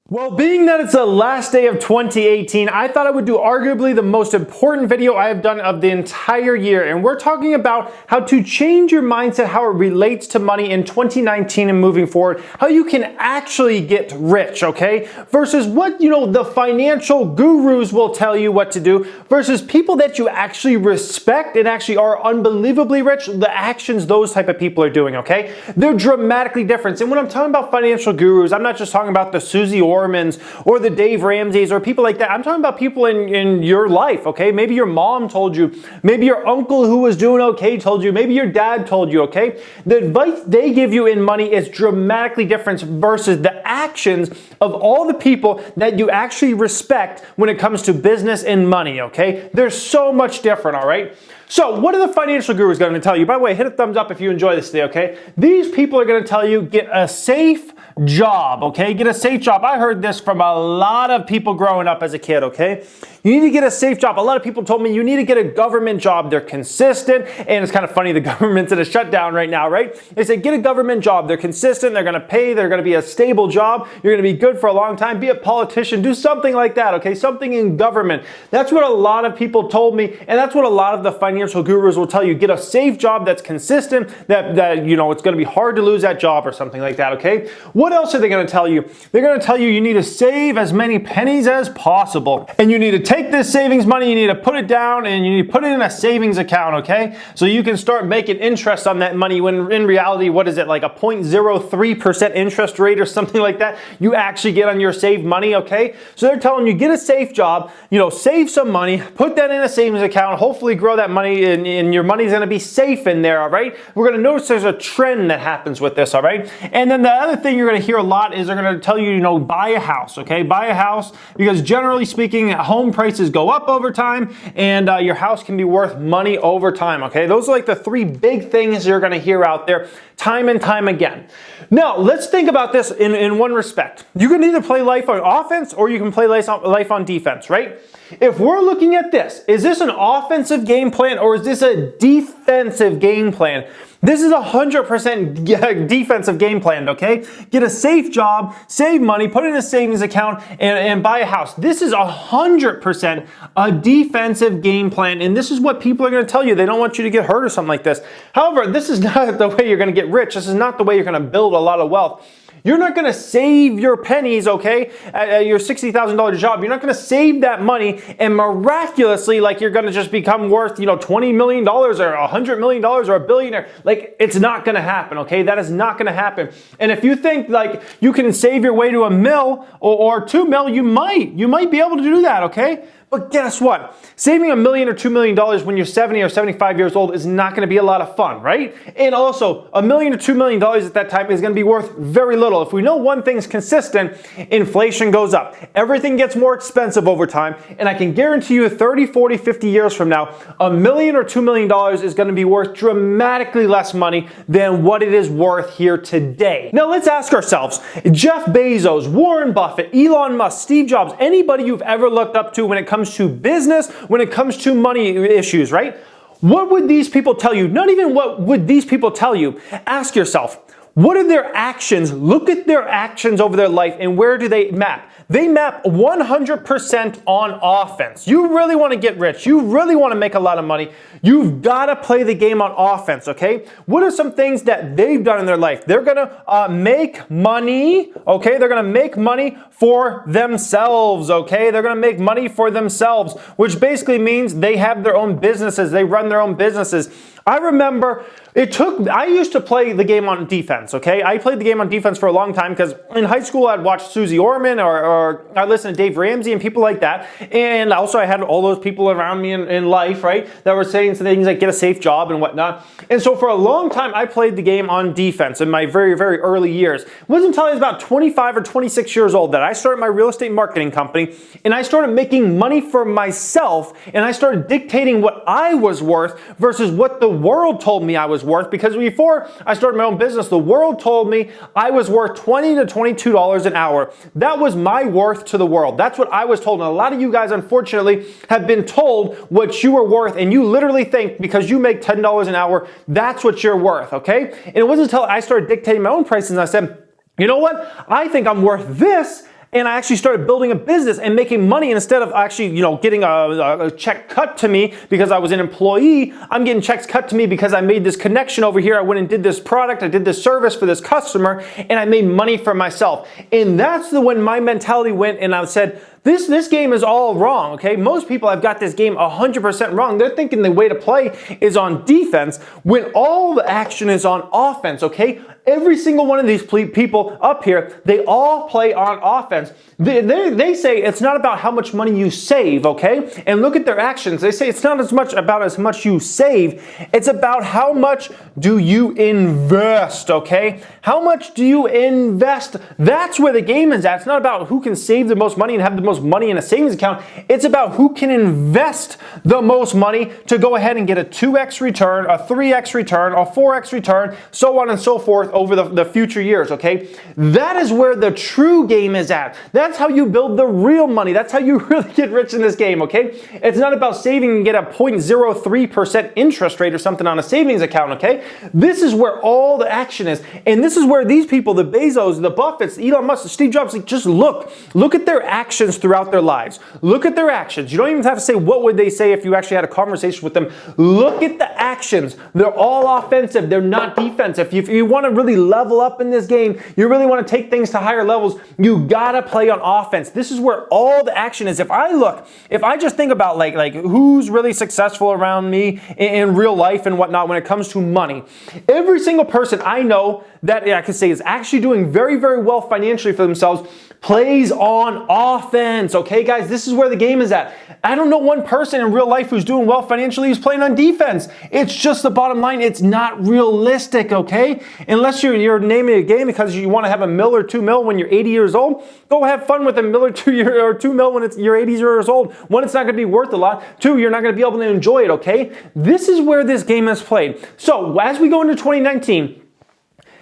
Well, being that it's the last day of 2018, I thought I would do arguably the most important video I have done of the entire year. And we're talking about how to change your mindset, how it relates to money in 2019 and moving forward, how you can actually get rich, okay? Versus what, the financial gurus will tell you what to do versus people that you actually respect and actually are unbelievably rich, the actions those type of people are doing, okay? They're dramatically different. And when I'm talking about financial gurus, I'm not just talking about the Susie or the Dave Ramseys or people like that. I'm talking about people in your life, okay? Maybe your mom told you. Maybe your uncle who was doing okay told you. Maybe your dad told you, okay? The advice they give you in money is dramatically different versus the actions of all the people that you actually respect when it comes to business and money, okay? They're so much different, all right? So what are the financial gurus going to tell you? By the way, hit a thumbs up if you enjoy this today, okay? These people are going to tell you get a safe job, okay? Get a safe job. I heard this from a lot of people growing up as a kid, okay? You need to get a safe job. A lot of people told me you need to get a government job. They're consistent, and it's kind of funny, the government's in a shutdown right now, right? They say get a government job. They're consistent, they're going to pay, they're going to be a stable job, you're going to be good for a long time, be a politician, do something like that, okay? Something in government. That's what a lot of people told me, and that's what a lot of the financial gurus will tell you. Get a safe job that's consistent, that it's going to be hard to lose that job or something like that, okay? What else are they going to tell you? They're going to tell you need to save as many pennies as possible. And you need to take this savings money, you need to put it down, and you need to put it in a savings account, okay? So you can start making interest on that money when in reality, what is it, like a 0.03% interest rate or something like that you actually get on your saved money, okay? So they're telling you get a safe job, save some money, put that in a savings account, hopefully grow that money, and your money's going to be safe in there, all right? We're going to notice there's a trend that happens with this, all right? And then the other thing you're going to hear a lot is they're going to tell you, buy a house, okay? Buy a house because generally speaking, home prices go up over time and your house can be worth money over time, okay? Those are like the three big things you're going to hear out there time and time again. Now, let's think about this in one respect. You can either play life on offense or you can play life on defense, right? If we're looking at this, is this an offensive game plan or is this a defensive game plan? This is 100% defensive game plan, okay? Get a safe job, save money, put it in a savings account, and buy a house. This is 100% a defensive game plan, and this is what people are going to tell you. They don't want you to get hurt or something like this. However, this is not the way you're going to get rich. This is not the way you're going to build a lot of wealth. You're not going to save your pennies, okay, at your $60,000 job. You're not going to save that money and miraculously, like, you're going to just become worth, $20 million or $100 million or a billionaire. Like, it's not going to happen, okay? That is not going to happen. And if you think, like, you can save your way to $1 million or $2 million, you might be able to do that, okay? But guess what? Saving $1 million or $2 million when you're 70 or 75 years old is not going to be a lot of fun, right? And also, $1 million or $2 million at that time is going to be worth very little. If we know one thing's consistent, inflation goes up. Everything gets more expensive over time. And I can guarantee you 30, 40, 50 years from now, $1 million or $2 million is going to be worth dramatically less money than what it is worth here today. Now let's ask ourselves, Jeff Bezos, Warren Buffett, Elon Musk, Steve Jobs, anybody you've ever looked up to when it comes to business, when it comes to money issues, right? What would these people tell you? Not even what would these people tell you. Ask yourself, what are their actions? Look at their actions over their life and where do they map? They map 100% on offense. You really want to get rich. You really want to make a lot of money. You've got to play the game on offense, okay? What are some things that they've done in their life? They're going to make money, okay? They're going to make money for themselves, okay? They're going to make money for themselves, which basically means they have their own businesses. They run their own businesses. I remember I used to play the game on defense, okay? I played the game on defense for a long time because in high school I'd watch Susie Orman or I'd listen to Dave Ramsey and people like that. And also I had all those people around me in life, right, that were saying things like get a safe job and whatnot. And so for a long time I played the game on defense in my very, very early years. It wasn't until I was about 25 or 26 years old that I started my real estate marketing company and I started making money for myself and I started dictating what I was worth versus what the world told me I was worth, because before I started my own business, the world told me I was worth $20 to $22 an hour. That was my worth to the world. That's what I was told. And a lot of you guys, unfortunately, have been told what you are worth, and you literally think because you make $10 an hour, that's what you're worth, okay? And it wasn't until I started dictating my own prices and I said, you know what? I think I'm worth this. and I actually started building a business and making money. And instead of actually, getting a check cut to me because I was an employee, I'm getting checks cut to me because I made this connection over here. I went and did this product, I did this service for this customer, and I made money for myself. And that's when my mentality went, and I said, this game is all wrong, okay? Most people have got this game 100% wrong. They're thinking the way to play is on defense when all the action is on offense, okay? Every single one of these people up here, they all play on offense. They say it's not about how much money you save, okay? And look at their actions. They say it's not as much about as much you save. It's about how much do you invest, okay? How much do you invest? That's where the game is at. It's not about who can save the most money and have the most money in a savings account. It's about who can invest the most money to go ahead and get a 2x return, a 3x return, a 4x return, so on and so forth over the future years, okay? That is where the true game is at. That's how you build the real money. That's how you really get rich in this game, okay? It's not about saving and get a 0.03% interest rate or something on a savings account, okay? This is where all the action is. And this is where these people, the Bezos, the Buffetts, Elon Musk, Steve Jobs, just look at their actions throughout their lives. Look at their actions. You don't even have to say what would they say if you actually had a conversation with them. Look at the actions. They're all offensive. They're not defensive. If you want to really level up in this game, you really want to take things to higher levels, you gotta play on offense. This is where all the action is. If I just think about like who's really successful around me in real life and whatnot when it comes to money, every single person I know that I can say is actually doing very, very well financially for themselves plays on offense, okay, guys? This is where the game is at. I don't know one person in real life who's doing well financially who's playing on defense. It's just the bottom line. It's not realistic, okay? Unless you're naming a game because you want to have $1 million or $2 million when you're 80 years old, go have fun with $1 million or $2 million when you're 80 years old. One, it's not going to be worth a lot. Two, you're not going to be able to enjoy it, okay? This is where this game is played. So as we go into 2019,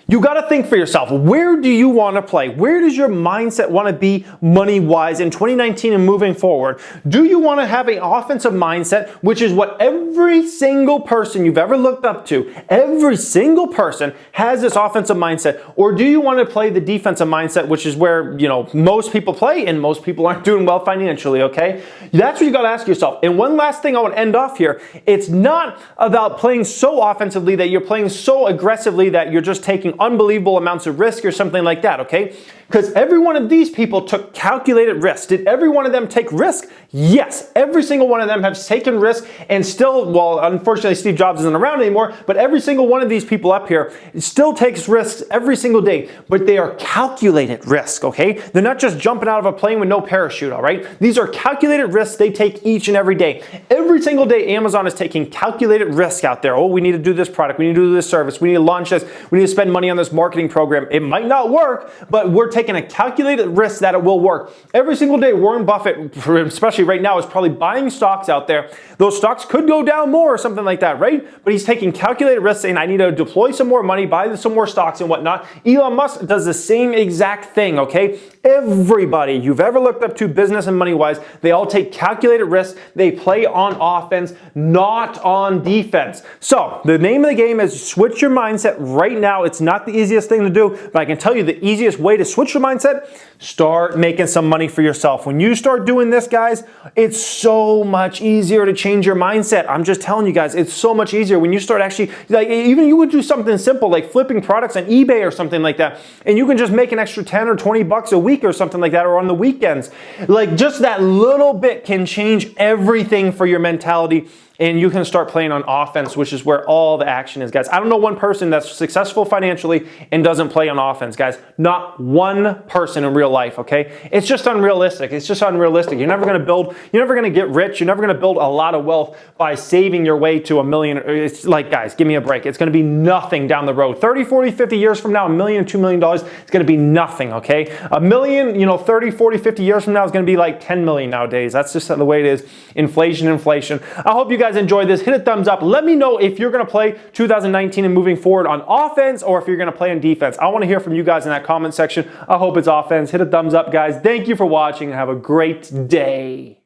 you got to think for yourself, where do you want to play? Where does your mindset want to be money-wise in 2019 and moving forward? Do you want to have an offensive mindset, which is what every single person you've ever looked up to, every single person has this offensive mindset? Or do you want to play the defensive mindset, which is where, most people play and most people aren't doing well financially, okay? That's what you got to ask yourself. And one last thing I want to end off here, it's not about playing so offensively that you're playing so aggressively that you're just taking unbelievable amounts of risk or something like that, okay? Because every one of these people took calculated risks. Did every one of them take risk? Yes, every single one of them have taken risk and still, well, unfortunately Steve Jobs isn't around anymore, but every single one of these people up here still takes risks every single day, but they are calculated risk, okay? They're not just jumping out of a plane with no parachute, all right? These are calculated risks they take each and every day. Every single day Amazon is taking calculated risk out there. Oh, we need to do this product, we need to do this service, we need to launch this, we need to spend money on this marketing program. It might not work, but we're taking a calculated risk that it will work. Every single day, Warren Buffett, especially right now, is probably buying stocks out there. Those stocks could go down more or something like that, right? But he's taking calculated risks saying, I need to deploy some more money, buy some more stocks and whatnot. Elon Musk does the same exact thing, okay? Everybody you've ever looked up to business and money-wise, they all take calculated risks. They play on offense, not on defense. So the name of the game is switch your mindset right now. It's not the easiest thing to do, but I can tell you the easiest way to switch your mindset, start making some money for yourself. When you start doing this, guys, it's so much easier to change your mindset. I'm just telling you guys, it's so much easier when you start actually, like even you would do something simple like flipping products on eBay or something like that, and you can just make an extra 10 or 20 bucks a week or something like that, or on the weekends. Like just that little bit can change everything for your mentality, and you can start playing on offense, which is where all the action is, guys. I don't know one person that's successful financially and doesn't play on offense, guys. Not one person in real life, okay? It's just unrealistic. It's just unrealistic. You're never going to get rich. You're never going to build a lot of wealth by saving your way to $1 million. It's like, guys, give me a break. It's going to be nothing down the road. 30, 40, 50 years from now, $1 million, $2 million, it's going to be nothing, okay? $1 million, 30, 40, 50 years from now is going to be like 10 million nowadays. That's just the way it is. Inflation. I hope you guys enjoyed this. Hit a thumbs up. Let me know if you're going to play 2019 and moving forward on offense or if you're going to play on defense. I want to hear from you guys in that comment section. I hope it's offense. Hit a thumbs up, guys. Thank you for watching and have a great day.